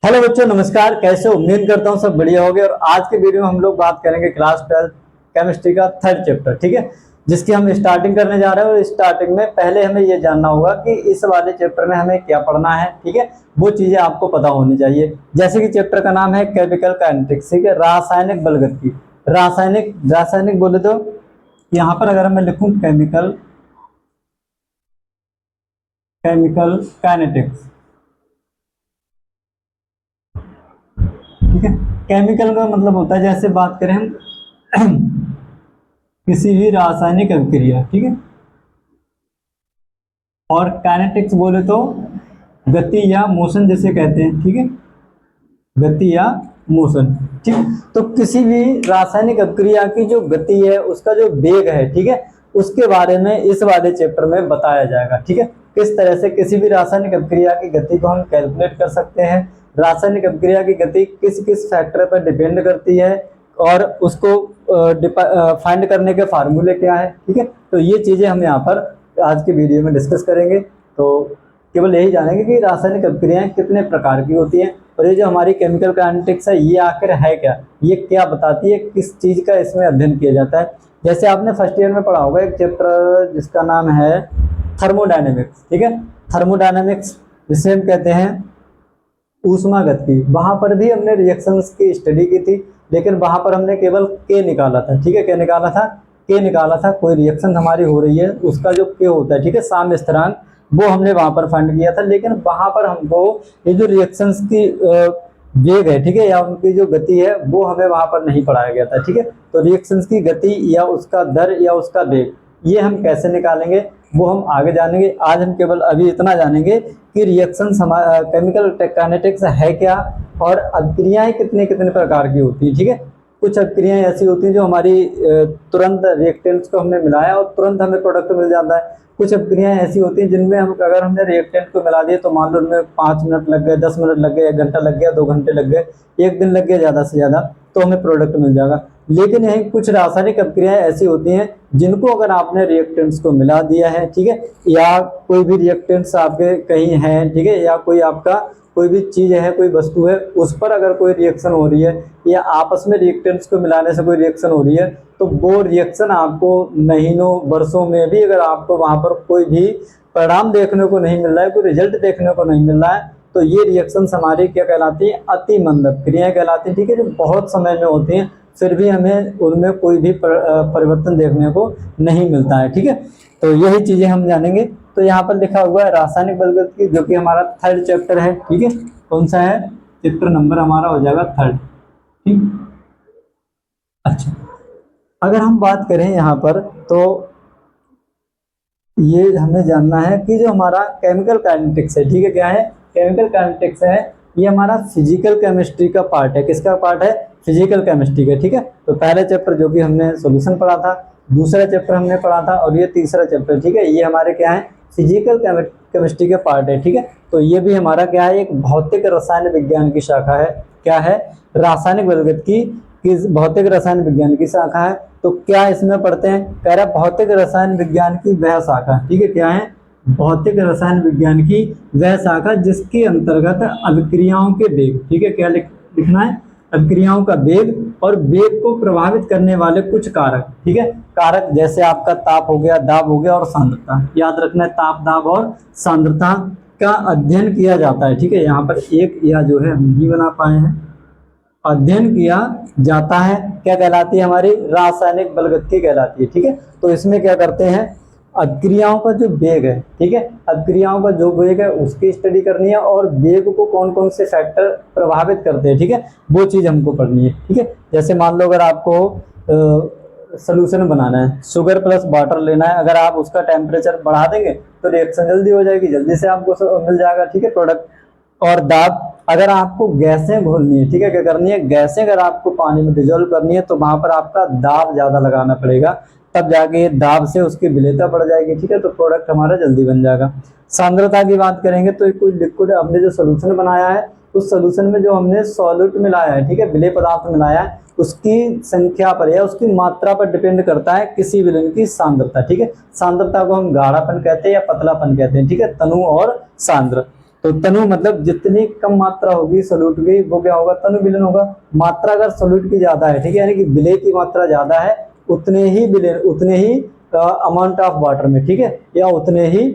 Hello बच्चों, नमस्कार। कैसे हो? उम्मीद करता हूँ सब बढ़िया होगे। और आज के वीडियो में हम लोग बात करेंगे क्लास 12 केमिस्ट्री का थर्ड चैप्टर, ठीक है, जिसकी हम स्टार्टिंग करने जा रहे हैं। और स्टार्टिंग में पहले हमें ये जानना होगा कि इस वाले चैप्टर में हमें क्या पढ़ना है, ठीक है। वो चीजें आपको पता होनी चाहिए। जैसे कि चैप्टर का नाम है केमिकल काइनेटिक्स, ठीक है, रासायनिक बलगति। रासायनिक रासायनिक बोले तो यहाँ पर अगर मैं लिखूं केमिकल केमिकल काइनेटिक्स, ठीक है। केमिकल का मतलब होता है, जैसे बात करें हम किसी भी रासायनिक अभिक्रिया, ठीक है। और काइनेटिक्स बोले तो गति या मोशन जिसे कहते हैं, ठीक है, गति या मोशन, ठीक। तो किसी भी रासायनिक अभिक्रिया की जो गति है, उसका जो वेग है, ठीक है, उसके बारे में इस वाले चैप्टर में बताया जाएगा, ठीक है। किस तरह से किसी भी रासायनिक अभिक्रिया की गति को हम कैलकुलेट कर सकते हैं, रासायनिक अभिक्रिया की गति किस किस फैक्टर पर डिपेंड करती है, और उसको फाइंड करने के फार्मूले क्या है, ठीक है। तो ये चीजें हम यहाँ पर आज के वीडियो में डिस्कस करेंगे। तो केवल यही जानेंगे कि रासायनिक अभिक्रियाएं कितने प्रकार की होती हैं, और ये जो हमारी केमिकल काइनेटिक्स है, ये आखिर है क्या, ये क्या बताती है, किस चीज का इसमें अध्ययन किया जाता है। जैसे आपने फर्स्ट ईयर में पढ़ा होगा एक चैप्टर जिसका नाम है थर्मोडायनेमिक्स, ठीक है। थर्मोडायनेमिक्स जिसे हम कहते हैं ऊष्मा गति, वहां पर भी हमने रिएक्शंस की स्टडी की थी, लेकिन वहां पर हमने केवल के निकाला था, ठीक है। क्या निकाला था? के निकाला था। कोई रिएक्शन हमारी हो रही है, उसका जो के होता है, ठीक है, साम्य स्थिरांक, वो हमने वहां पर फाइंड किया था। लेकिन वहां पर हमको ये जो रिएक्शंस की वेग है, ठीक है, या उनकी जो गति है, वो हमें वहां पर नहीं पढ़ाया गया था, ठीक है। तो रिएक्शंस की गति या उसका दर या उसका वेग, ये हम कैसे निकालेंगे वो हम आगे जानेंगे। आज हम केवल अभी इतना जानेंगे कि रिएक्शंस केमिकल काइनेटिक्स है क्या, और अभिक्रियाएं कितने कितने प्रकार की होती है, ठीक है। कुछ अभिक्रियाएं ऐसी होती हैं जो हमारी तुरंत रिएक्टेंट्स को हमने मिलाया और तुरंत हमें प्रोडक्ट मिल जाता है। कुछ अभिक्रियाएं ऐसी होती हैं जिनमें हम अगर हमने रिएक्टेंट को मिला दिए तो मान लो उनमें 5 मिनट लग गए, 10 मिनट लग गए, 1 घंटा लग गया, 2 घंटे लग गए, 1 दिन लग गया ज़्यादा से ज़्यादा, तो हमें प्रोडक्ट मिल जाएगा। लेकिन यही कुछ रासायनिक अभिक्रियाएं ऐसी होती हैं जिनको अगर आपने रिएक्टेंट्स को मिला दिया है, ठीक है, या कोई भी रिएक्टेंट्स आपके कहीं हैं, ठीक है, या कोई आपका कोई भी चीज है, कोई वस्तु है, उस पर अगर कोई रिएक्शन हो रही है, या आपस में रिएक्टेंट्स को मिलाने से कोई रिएक्शन हो रही है, तो वो रिएक्शन आपको महीनों वर्षों में भी अगर आपको वहां पर कोई भी परिणाम देखने को नहीं मिल रहा है, कोई रिजल्ट देखने को नहीं मिल रहा है, तो ये रिएक्शन हमारी क्या कहलाती है? अति मंद अभिक्रियाएं कहलाती है, ठीक है, जो बहुत समय में होती हैं, फिर भी हमें उनमें कोई भी परिवर्तन देखने को नहीं मिलता है, ठीक है। तो यही चीजें हम जानेंगे। तो यहाँ पर लिखा हुआ है रासायनिक बलगति, जो कि हमारा थर्ड चैप्टर है, ठीक है। कौन सा है? चैप्टर नंबर हमारा हो जाएगा थर्ड, ठीक। अच्छा, अगर हम बात करें यहाँ पर, तो ये हमें जानना है कि जो हमारा केमिकल काइनेटिक्स है, ठीक है, क्या है? केमिकल काइनेटिक्स है, ये हमारा फिजिकल केमिस्ट्री का पार्ट है। किसका पार्ट है? फिजिकल केमिस्ट्री का, ठीक है। तो पहले चैप्टर जो कि हमने सॉल्यूशन पढ़ा था, दूसरा चैप्टर हमने पढ़ा था, और ये तीसरा चैप्टर, ठीक है, ये हमारे क्या है? फिजिकल केमिस्ट्री के पार्ट है, ठीक है। तो ये भी हमारा क्या है? एक भौतिक रसायन विज्ञान की शाखा है। क्या है? रासायनिक बलगति की भौतिक रसायन विज्ञान की शाखा है। तो क्या इसमें पढ़ते हैं? कह रहा भौतिक रसायन विज्ञान की वह शाखा, ठीक है, क्या है? भौतिक रसायन विज्ञान की वह शाखा जिसके अंतर्गत अभिक्रियाओं के वेग, ठीक है, क्या लिखना है? अभिक्रियाओं का वेग और वेग को प्रभावित करने वाले कुछ कारक, ठीक है। कारक जैसे आपका ताप हो गया, दाब हो गया, और सांद्रता, याद रखना है, ताप, दाब और सांद्रता का अध्ययन किया जाता है, ठीक है। यहाँ पर एक या जो है हम नहीं बना पाए हैं, अध्ययन किया जाता है। क्या कहलाती है? हमारी रासायनिक बलगति कहलाती है, ठीक है। तो इसमें क्या करते हैं? अभिक्रियाओं का जो वेग है, ठीक है, अभिक्रियाओं का जो वेग है उसकी स्टडी करनी है, और वेग को कौन कौन से फैक्टर प्रभावित करते हैं, ठीक है, वो चीज हमको पढ़नी है, ठीक है। जैसे मान लो अगर आपको सोल्यूशन बनाना है, शुगर प्लस वाटर लेना है, अगर आप उसका टेम्परेचर बढ़ा देंगे तो रिएक्शन जल्दी हो जाएगी, जल्दी से आपको मिल जाएगा, ठीक है, प्रोडक्ट। और दाब, अगर आपको गैसें घोलनी है, ठीक है, क्या करनी है? गैसें अगर आपको पानी में डिजोल्व करनी है, तो वहां पर आपका दाब ज्यादा लगाना पड़ेगा, तब जाके दाब से उसकी विलेयता बढ़ जाएगी, ठीक है, तो प्रोडक्ट हमारा जल्दी बन जाएगा। सांद्रता की बात करेंगे तो कोई लिक्विड हमने जो सोल्यूशन बनाया है, उस सोल्यूशन में जो हमने सॉल्यूट मिलाया है, ठीक है, विलेय पदार्थ मिलाया है, उसकी संख्या पर या उसकी मात्रा पर डिपेंड करता है किसी विलयन की सांद्रता, ठीक है। सांद्रता को हम गाढ़ापन कहते हैं या पतलापन कहते हैं, ठीक है, तनु और सांद्र। तो तनु मतलब जितनी कम मात्रा होगी सोल्यूट की वो क्या होगा, तनु विलयन होगा। मात्रा अगर सोल्यूट की ज्यादा है, ठीक है, यानी कि विलेय की मात्रा ज्यादा है, उतने ही विलयन, उतने ही अमाउंट ऑफ वाटर में, ठीक है, या उतने ही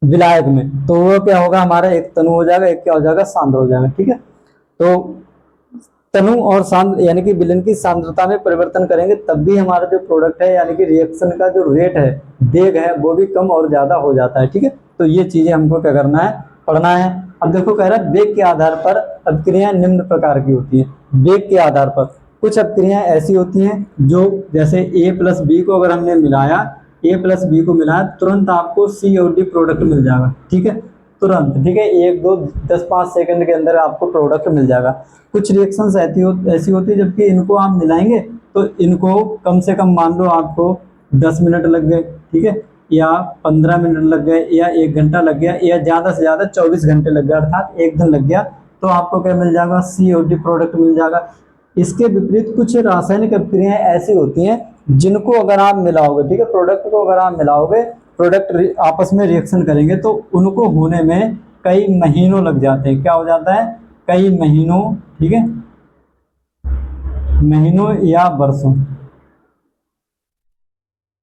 विलायक में, तो वो क्या होगा हमारा, एक तनु हो जाएगा, एक क्या हो जाएगा, सांद्र हो जाएगा, ठीक है। तो तनु और सांद्र यानी कि विलयन की सांद्रता में परिवर्तन करेंगे तब भी हमारा जो प्रोडक्ट है यानी कि रिएक्शन का जो रेट है, वेग है, वो भी कम और ज्यादा हो जाता है, ठीक है। तो ये चीजें हमको क्या करना है, पढ़ना है। अब देखो कह रहा है वेग के आधार पर अभिक्रियाएं निम्न प्रकार की होती है। वेग के आधार पर कुछ अभिक्रियाएं ऐसी होती हैं जो जैसे ए प्लस बी को अगर हमने मिलाया, ए प्लस बी को मिलाया, तुरंत आपको सी और डी प्रोडक्ट मिल जाएगा, ठीक है, तुरंत, ठीक है, 1 2 10 5 सेकंड के अंदर आपको प्रोडक्ट मिल जाएगा। कुछ रिएक्शंस ऐसी होती है जबकि इनको आप मिलाएंगे तो इनको कम से कम मान लो आपको 10 मिनट लग गए, ठीक है, या 15 मिनट लग गए, या 1 घंटा लग गया, या ज्यादा से ज्यादा 24 घंटे लग गया, अर्थात 1 दिन लग गया, तो आपको क्या मिल जाएगा, सी और डी प्रोडक्ट मिल जाएगा। इसके विपरीत कुछ रासायनिक अभिक्रियाएं ऐसी होती हैं जिनको अगर आप मिलाओगे, ठीक है, प्रोडक्ट को अगर आप मिलाओगे, प्रोडक्ट आपस में रिएक्शन करेंगे तो उनको होने में कई महीनों लग जाते हैं। क्या हो जाता है, कई महीनों, ठीक है, महीनों या वर्षों,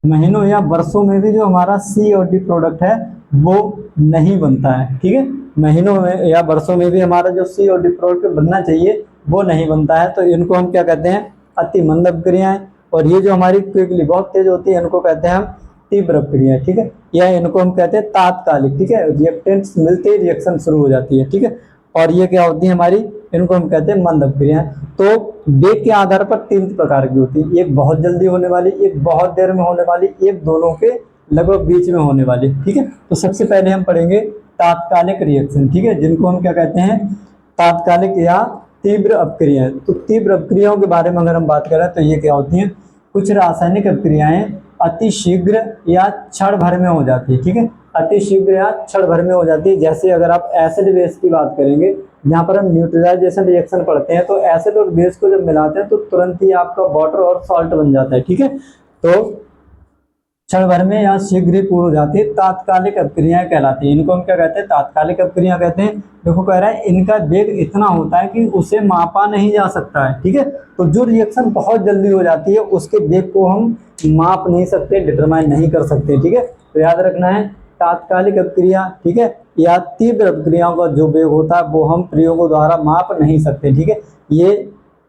महीनों या वर्षों में भी जो हमारा सी और डी प्रोडक्ट है वो नहीं बनता है, ठीक है, महीनों में या वर्षों में भी हमारा जो सी और डी प्रोडक्ट बनना चाहिए वो नहीं बनता है। तो इनको हम क्या कहते हैं, अति मंद अभिक्रियाएं। और ये जो हमारी क्विकली बहुत तेज होती है इनको कहते हैं हम तीव्र अभिक्रियाएं, ठीक है, या इनको हम कहते हैं तात्कालिक, ठीक है, रिएक्टेंट्स मिलते ही रिएक्शन शुरू हो जाती है, ठीक है। और ये क्या होती है हमारी, इनको हम कहते हैं मंद अभिक्रियाएं। तो वेग के आधार पर 3 प्रकार की होती है, एक बहुत जल्दी होने वाली, एक बहुत देर में होने वाली, एक दोनों के लगभग बीच में होने वाली, ठीक है। तो सबसे पहले हम पढ़ेंगे तात्कालिक रिएक्शन, ठीक है, जिनको हम क्या कहते हैं, तात्कालिक या तीव्र अभिक्रियाएं। तो तीव्र अभिक्रियाओं के बारे में अगर हम बात करें तो ये क्या होती हैं, कुछ रासायनिक अभिक्रियाएं अति शीघ्र या क्षण भर में हो जाती है, ठीक है, अति शीघ्र या क्षण भर में हो जाती है। जैसे अगर आप एसिड बेस की बात करेंगे, जहाँ पर हम न्यूट्रलाइजेशन रिएक्शन पढ़ते हैं, तो एसिड और बेस को जब मिलाते हैं तो तुरंत ही आपका वाटर और सॉल्ट बन जाता है, ठीक है। तो क्षण भर में या शीघ्र ही पूर्ण हो जाती है, तात्कालिक अभिक्रियाएं कहलाती है। इनको हम क्या कहते हैं, तात्कालिक अभिक्रिया कहते हैं। देखो कह रहा है इनका वेग इतना होता है कि उसे मापा नहीं जा सकता है, ठीक है। तो जो रिएक्शन बहुत जल्दी हो जाती है उसके वेग को हम माप नहीं सकते, डिटरमाइन नहीं कर सकते, ठीक है। तो याद रखना है तात्कालिक अभिक्रिया, ठीक है, या तीव्र अभिक्रियाओं का जो वेग होता है वो हम प्रयोगों द्वारा माप नहीं सकते, ठीक है। ये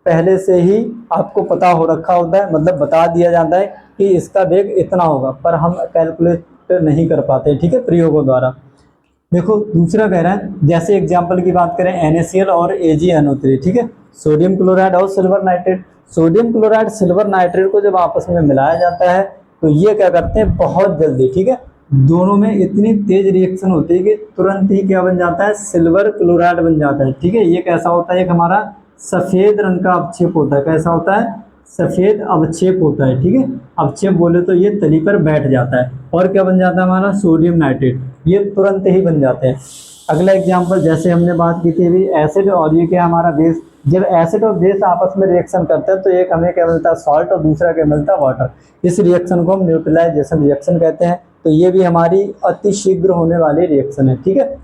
पहले से ही आपको पता हो रखा होता है, मतलब बता दिया जाता है कि इसका वेग इतना होगा, पर हम कैलकुलेट नहीं कर पाते, ठीक है, प्रयोगों द्वारा। देखो दूसरा कह रहा है, जैसे एग्जांपल की बात करें NaCl और AgNO3, ठीक है, सोडियम क्लोराइड और silver nitrate. Sodium chloride silver nitrate को जब आपस में मिलाया जाता है तो ये क्या करते हैं, बहुत जल्दी, ठीक है, दोनों में इतनी तेज रिएक्शन होती है कि तुरंत ही क्या बन जाता है, सिल्वर क्लोराइड बन जाता है, ठीक है। ये कैसा होता है, एक हमारा सफेद रंग का अवक्षेप होता है, कैसा होता है, सफेद अवक्षेप होता है, ठीक है। अवक्षेप बोले तो ये तली पर बैठ जाता है और क्या बन जाता है हमारा, सोडियम नाइट्रेट, ये तुरंत ही बन जाते हैं। अगला एग्जांपल जैसे हमने बात की थी अभी एसिड और ये क्या हमारा बेस, जब एसिड और बेस आपस में रिएक्शन करते हैं तो एक हमें क्या मिलता है, सॉल्ट, और दूसरा क्या मिलता है, वाटर। इस रिएक्शन को हम न्यूट्रलाइजेशन रिएक्शन कहते हैं। तो ये भी हमारी अति शीघ्र होने वाली रिएक्शन है, ठीक है।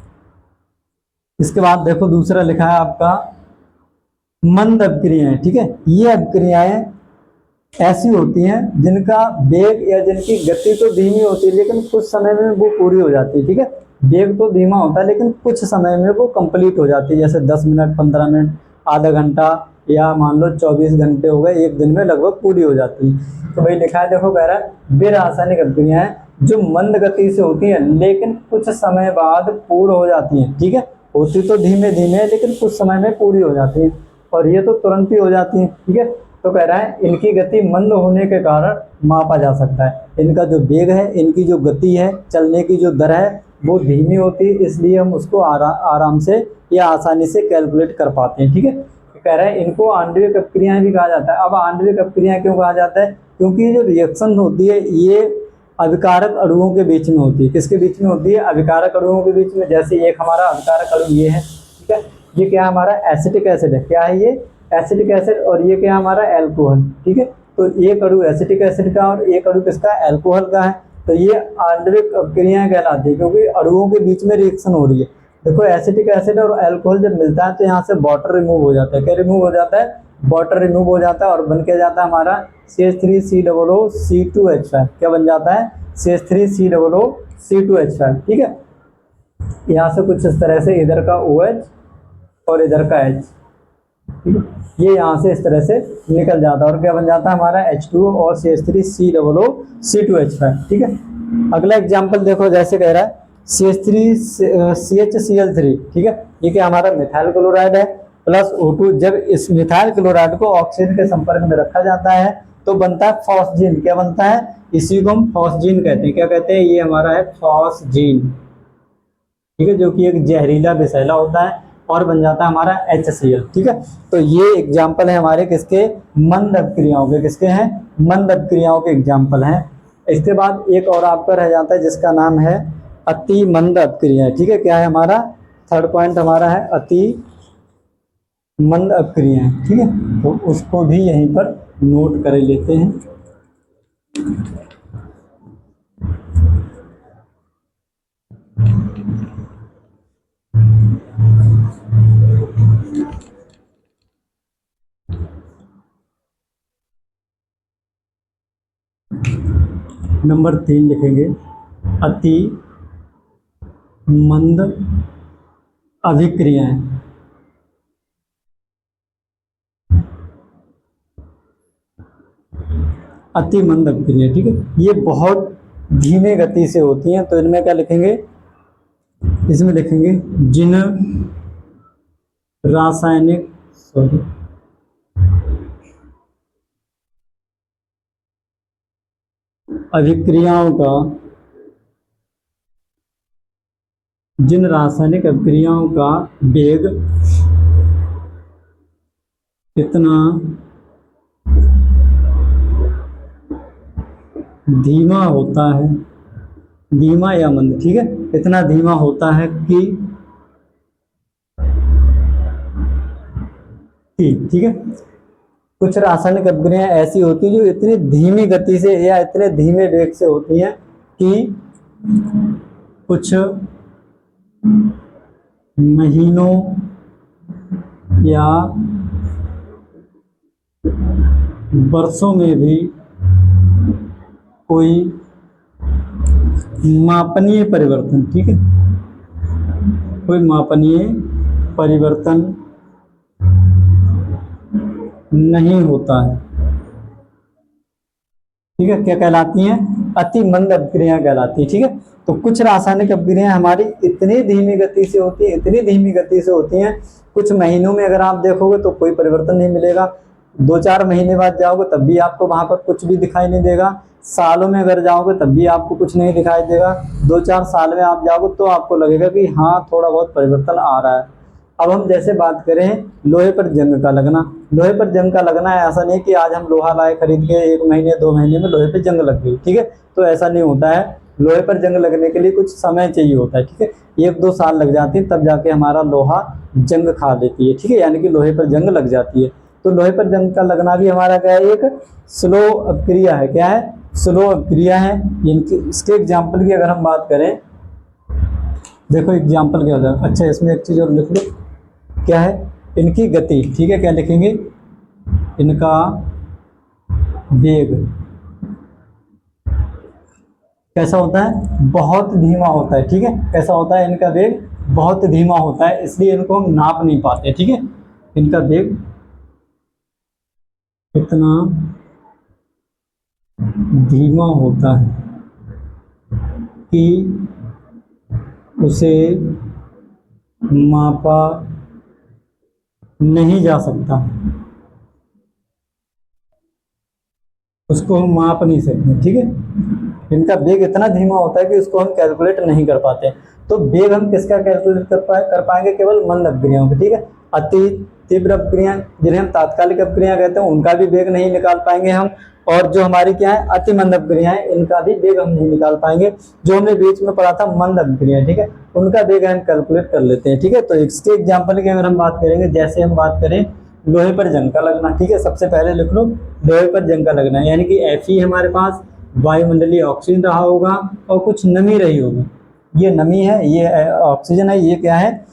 इसके बाद देखो दूसरा लिखा है आपका मंद अभिक्रियाएं, ठीक है। ये अभिक्रियाएं ऐसी होती हैं जिनका वेग या जिनकी गति तो धीमी होती है लेकिन कुछ समय में वो पूरी हो जाती है, ठीक है। वेग तो धीमा होता है लेकिन कुछ समय में वो कंप्लीट हो जाती है, जैसे 10 मिनट, 15 मिनट, आधा घंटा, या मान लो 24 घंटे हो गए, एक दिन में लगभग पूरी हो जाती है। तो भाई लिखा है, देखो कह रहा है वे रासायनिक अभिक्रियाएं जो मंद गति से होती है लेकिन कुछ समय बाद पूर्ण हो जाती है, ठीक है। होती तो धीमे धीमे लेकिन कुछ समय में पूरी हो जाती है, और ये तो तुरंत ही हो जाती है, ठीक है। तो कह रहा है इनकी गति मंद होने के कारण मापा जा सकता है। इनका जो वेग है, इनकी जो गति है, चलने की जो दर है वो धीमी होती है, इसलिए हम उसको आराम से या आसानी से कैलकुलेट कर पाते हैं, ठीक है। कह रहा है इनको आणविक अभिक्रियाएं भी कहा जाता है। अब आणविक अभिक्रियाएं क्यों कहा जाता है, क्योंकि जो रिएक्शन होती है ये अभिकारक अणुओं के बीच में होती है। किसके बीच में होती है, अभिकारक अणुओं के बीच में। जैसे एक हमारा अभिकारक अणु ये है, ठीक है, ये क्या हमारा एसिटिक एसिड है, क्या है ये एसिटिक एसिड, और ये क्या हमारा एल्कोहल, ठीक है। तो एक अणु एसिटिक एसिड का और एक अणु किसका, एल्कोहल का है। तो ये आणविक अभिक्रियाएं कहलाती है क्योंकि अणुओं के बीच में रिएक्शन हो रही है। देखो एसिटिक एसिड और अल्कोहल जब मिलता है तो यहाँ से वाटर रिमूव हो जाता है। क्या रिमूव हो जाता है? वाटर रिमूव हो जाता है और बन के जाता है हमारा CH3COO-C2H5। क्या बन जाता है? CH3COO-C2H5। ठीक है, यहाँ से कुछ इस तरह से इधर का OH और इधर का H, ठीक है, ये यहाँ से इस तरह से निकल जाता है और क्या बन जाता है हमारा H2O और CH3COO-C2H5। ठीक है, अगला एग्जाम्पल देखो, जैसे कह रहा है CH3CHCl3। ठीक है, ये क्या हमारा मिथाइल क्लोराइड है प्लस O2। जब इस मिथाइल क्लोराइड को ऑक्सीजन के संपर्क में रखा जाता है तो बनता है फॉस्जीन। क्या बनता है? इसी को हम फॉस्जीन कहते हैं। क्या कहते हैं? ये हमारा है फॉस्जीन। ठीक है, जो कि एक जहरीला विषैला होता है और बन जाता है हमारा HCl। ठीक है, तो ये एग्जाम्पल है हमारे किसके? मंद अपक्रियाओं के। किसके हैं? मंद अपक्रियाओं के एग्जाम्पल हैं। इसके बाद एक और आपका रह जाता है जिसका नाम है अति मंद अपक्रिया। ठीक है, क्या है हमारा? थर्ड पॉइंट हमारा है अति मंद अपक्रिया। ठीक है, तो उसको भी यहीं पर नोट कर लेते हैं। नंबर 3 लिखेंगे अति मंद अभिक्रियाएं। अति मंद अभिक्रिया। ठीक है, ये बहुत धीमे गति से होती हैं, तो इनमें क्या लिखेंगे? इसमें लिखेंगे जिन रासायनिक अभिक्रियाओं का जिन रासायनिक अभिक्रियाओं का वेग इतना धीमा होता है, धीमा या मंद, ठीक है, इतना धीमा होता है कि ठीक है, कुछ रासायनिक अभिक्रियाएं ऐसी होती हैं जो इतनी धीमी गति से या इतने धीमे वेग से होती हैं कि कुछ महीनों या वर्षों में भी कोई मापनीय परिवर्तन, ठीक है, कोई मापनीय परिवर्तन नहीं होता है। ठीक है, क्या कहलाती हैं? अति मंद अभिक्रिया कहलाती है। ठीक है, तो कुछ रासायनिक अभिक्रियाएं हमारी इतनी धीमी गति से होती हैं, इतनी धीमी गति से होती हैं, कुछ महीनों में अगर आप देखोगे तो कोई परिवर्तन नहीं मिलेगा, 2-4 महीने बाद जाओगे तब भी आपको वहां पर कुछ भी दिखाई नहीं देगा, सालों में अगर जाओगे तब भी आपको कुछ नहीं दिखाई देगा, 2-4 साल में आप जाओगे तो आपको लगेगा कि हाँ थोड़ा बहुत परिवर्तन आ रहा है। अब हम जैसे बात करें लोहे पर जंग का लगना। लोहे पर जंग का लगना है, ऐसा नहीं कि आज हम लोहा लाए खरीद के 1 महीने 2 महीने में लोहे पर जंग लग गई। ठीक है, तो ऐसा नहीं होता है। लोहे पर जंग लगने के लिए कुछ समय चाहिए होता है। ठीक है, 1-2 साल लग जाती है, तब जाके हमारा लोहा जंग खा लेती है। ठीक है, यानी कि लोहे पर जंग लग जाती है। तो लोहे पर जंग का लगना भी हमारा क्या है? एक स्लो अभिक्रिया है। क्या है? स्लो अभिक्रिया है। इनकी इसके एग्जाम्पल की अगर हम बात करें, देखो एग्जाम्पल क्या होता है। अच्छा, इसमें एक चीज और लिख लो, क्या है? इनकी गति। ठीक है, क्या लिखेंगे? इनका वेग कैसा होता है? बहुत धीमा होता है। ठीक है, कैसा होता है? इनका वेग बहुत धीमा होता है, इसलिए इनको हम नाप नहीं पाते। ठीक है, इनका वेग इतना धीमा होता है कि उसे मापा नहीं जा सकता, उसको हम माप नहीं सकते। ठीक है, इनका वेग इतना धीमा होता है कि उसको हम कैलकुलेट नहीं कर पाते। तो वेग हम किसका कैलकुलेट कर पाएंगे? केवल मंद अपक्रियाओं के। ठीक है, अति तीव्र अपक्रियाएं जिन्हें हम तात्कालिक अपक्रिया कहते हैं, उनका भी वेग नहीं निकाल पाएंगे हम, और जो हमारी क्या है अति मंद अपक्रियाएं, इनका भी वेग हम नहीं निकाल पाएंगे। जो हमने बीच में पढ़ा था मंद अपक्रिया, ठीक है, उनका वेग हम कैलकुलेट कर लेते हैं। ठीक है, तो इसके एग्जाम्पल की अगर हम बात करेंगे, जैसे हम बात करें लोहे पर जंग का लगना। ठीक है, सबसे पहले लिख लो लोहे पर जंग का लगना, यानी कि Fe हमारे पास वायुमंडलीय ऑक्सीजन रहा होगा और कुछ नमी रही होगी। ये नमी है, ये ऑक्सीजन है, ये क्या है,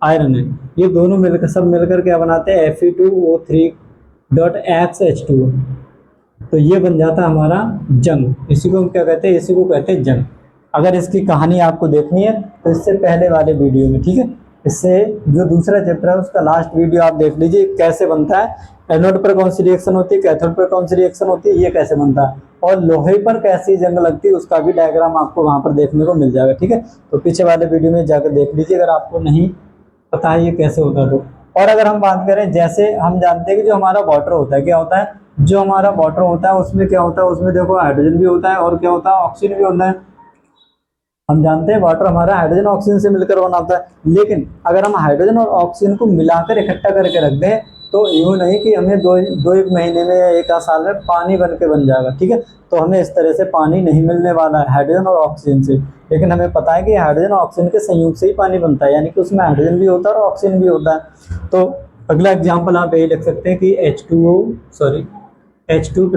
आयरन है। ये दोनों मिलकर सब मिलकर क्या बनाते हैं, Fe2O3.X H2O। तो ये बन जाता है हमारा जंग। इसी को हम क्या कहते हैं, इसी को कहते हैं जंग। अगर इसकी कहानी आपको देखनी है तो इससे पहले वाले वीडियो में, ठीक है, इससे जो दूसरा चैप्टर है उसका लास्ट वीडियो आप देख लीजिए, कैसे बनता है, एनोड पर कौन सी रिएक्शन होती है, कैथोड पर कौन सी रिएक्शन होती है, ये कैसे बनता है, और लोहे पर कैसी जंग लगती है, उसका भी डायग्राम आपको वहां पर देखने को मिल जाएगा। ठीक है, तो पीछे वाले वीडियो में जाकर देख लीजिए अगर आपको नहीं पता है ये कैसे होता है तो। और अगर हम बात करें, जैसे हम जानते हैं कि जो हमारा वाटर होता है, क्या होता है, जो हमारा वाटर होता है उसमें क्या होता है, उसमें देखो हाइड्रोजन भी होता है और क्या होता है, ऑक्सीजन भी होता है। हम जानते हैं वाटर हमारा हाइड्रोजन ऑक्सीजन से मिलकर बना होता है, लेकिन अगर हम हाइड्रोजन और ऑक्सीजन को मिलाकर इकट्ठा करके रख दें तो यूँ नहीं कि हमें दो एक महीने में या एक आध साल में पानी बन के बन जाएगा। ठीक है, तो हमें इस तरह से पानी नहीं मिलने वाला है हाइड्रोजन और ऑक्सीजन से, लेकिन हमें पता है कि हाइड्रोजन और ऑक्सीजन के संयोग से ही पानी बनता है, यानी कि उसमें हाइड्रोजन भी होता है और ऑक्सीजन भी होता है। तो अगला एग्जाम्पल आप यही लिख सकते हैं कि H2 +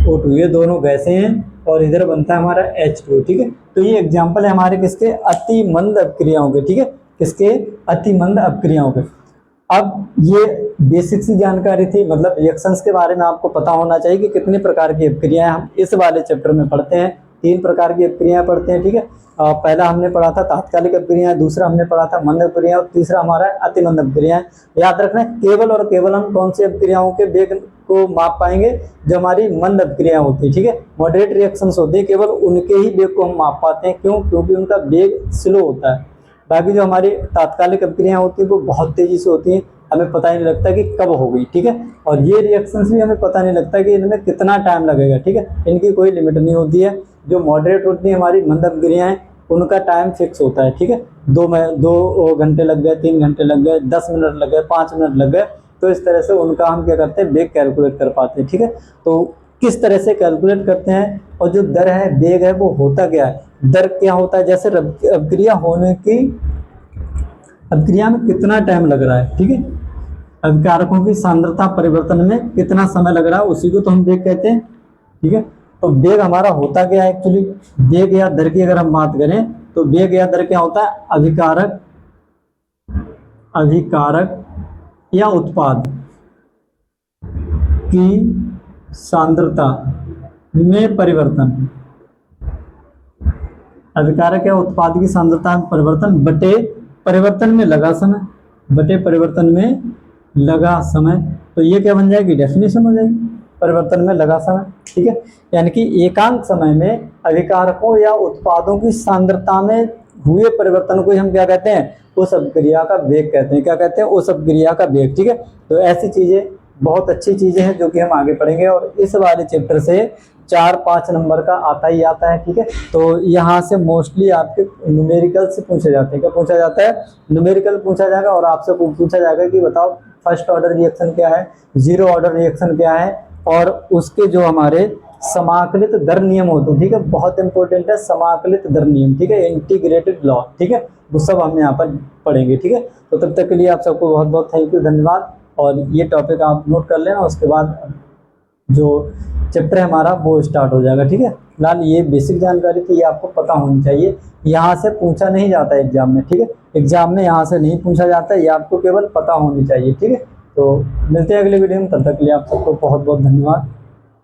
O2, ये दोनों गैसें हैं और इधर बनता है हमारा H2। ठीक है, तो ये एग्जाम्पल है हमारे किसके, अति मंद अपक्रियाओं के। ठीक है, किसके, अति मंद अपक्रियाओं के। अब ये बेसिक सी जानकारी थी, मतलब रिएक्शंस के बारे में आपको पता होना चाहिए कि कितनी प्रकार की अपक्रियाएं हम इस वाले चैप्टर में पढ़ते हैं। 3 प्रकार की अपक्रियाएं पढ़ते हैं। ठीक है, पहला हमने पढ़ा था तात्कालिक अपक्रियाएं, दूसरा हमने पढ़ा था मंद अपक्रियाएं और तीसरा हमारा अति मंद अपक्रियाएं। याद रखना, केवल और केवल हम कौन सी अपक्रियाओं के वेग को माप पाएंगे, जो हमारी मंद अपक्रियाएं होती है। ठीक है, मॉडरेट रिएक्शंस होती है, केवल उनके ही वेग को हम माप पाते हैं। क्यों, क्योंकि उनका वेग स्लो होता है। बाकी जो हमारी तात्कालिक अपक्रियाएं होती है वो बहुत तेजी से होती हैं, हमें पता ही नहीं लगता कि कब हो गई। ठीक है, और ये रिएक्शंस भी हमें पता नहीं लगता कि इनमें कितना टाइम लगेगा। ठीक है, इनकी कोई लिमिट नहीं होती है। जो मॉडरेट होती है हमारी मंद अपक्रियाएं, उनका टाइम फिक्स होता है। ठीक है, 2 घंटे लग गए, 3 घंटे लग गए, 10 मिनट लग गए, 5 मिनट लग गए, तो इस तरह से उनका हम क्या करते हैं, वेग कैलकुलेट कर पाते हैं। ठीक है, तो किस तरह से कैलकुलेट करते हैं, और जो दर है, वेग है, वो होता क्या है, दर क्या होता है, जैसे अपक्रिया होने की, अपक्रिया में कितना टाइम लग रहा है। ठीक है, अभिकारकों की सांद्रता परिवर्तन में कितना समय लग रहा है, उसी को तो हम वेग कहते हैं। ठीक है, तो वेग हमारा होता क्या है एक्चुअली, वेग या दर की अगर हम बात करें तो वेग या दर क्या होता है, अभिकारक या उत्पाद की सांद्रता में परिवर्तन, अभिकारक या उत्पाद की सांद्रता में परिवर्तन बटे परिवर्तन में लगा समय, बटे परिवर्तन में लगा समय। तो ये क्या बन जाएगी, डेफिनेशन हो जाएगी, परिवर्तन में लगा समय। ठीक है, यानी कि एकांक समय में अभिकारकों या उत्पादों की सांद्रता में हुए परिवर्तन को हम क्या कहते हैं, उस अपक्रिया का वेग कहते हैं। क्या कहते हैं, उस अपक्रिया का वेग। ठीक है, तो ऐसी चीजें बहुत अच्छी चीजें हैं जो कि हम आगे पढ़ेंगे, और इस वाले चैप्टर से 4-5 नंबर का आता ही आता है। ठीक है, तो यहाँ से मोस्टली आपके न्यूमेरिकल से पूछे जाते हैं। क्या पूछा जाता है, न्यूमेरिकल पूछा जाएगा, और आपसे पूछा जाएगा कि बताओ फर्स्ट ऑर्डर रिएक्शन क्या है, 0 ऑर्डर रिएक्शन क्या है, और उसके जो हमारे समाकलित दर नियम होते हैं। ठीक है, बहुत इंपॉर्टेंट है समाकलित दर नियम। ठीक है, इंटीग्रेटेड लॉ। ठीक है, वो सब हम यहाँ पर पढ़ेंगे। ठीक है, तो तब तक के लिए आप सबको बहुत बहुत थैंक यू, धन्यवाद। और ये टॉपिक आप नोट कर लेना, उसके बाद जो चैप्टर है हमारा वो स्टार्ट हो जाएगा। ठीक है, फिलहाल ये बेसिक जानकारी थी, ये आपको पता होनी चाहिए। यहाँ से पूछा नहीं जाता है एग्जाम में। ठीक है, एग्जाम में यहाँ से नहीं पूछा जाता है, ये आपको केवल पता होनी चाहिए। ठीक है, तो मिलते हैं अगले वीडियो में, तब तक के लिए आप सबको बहुत बहुत धन्यवाद।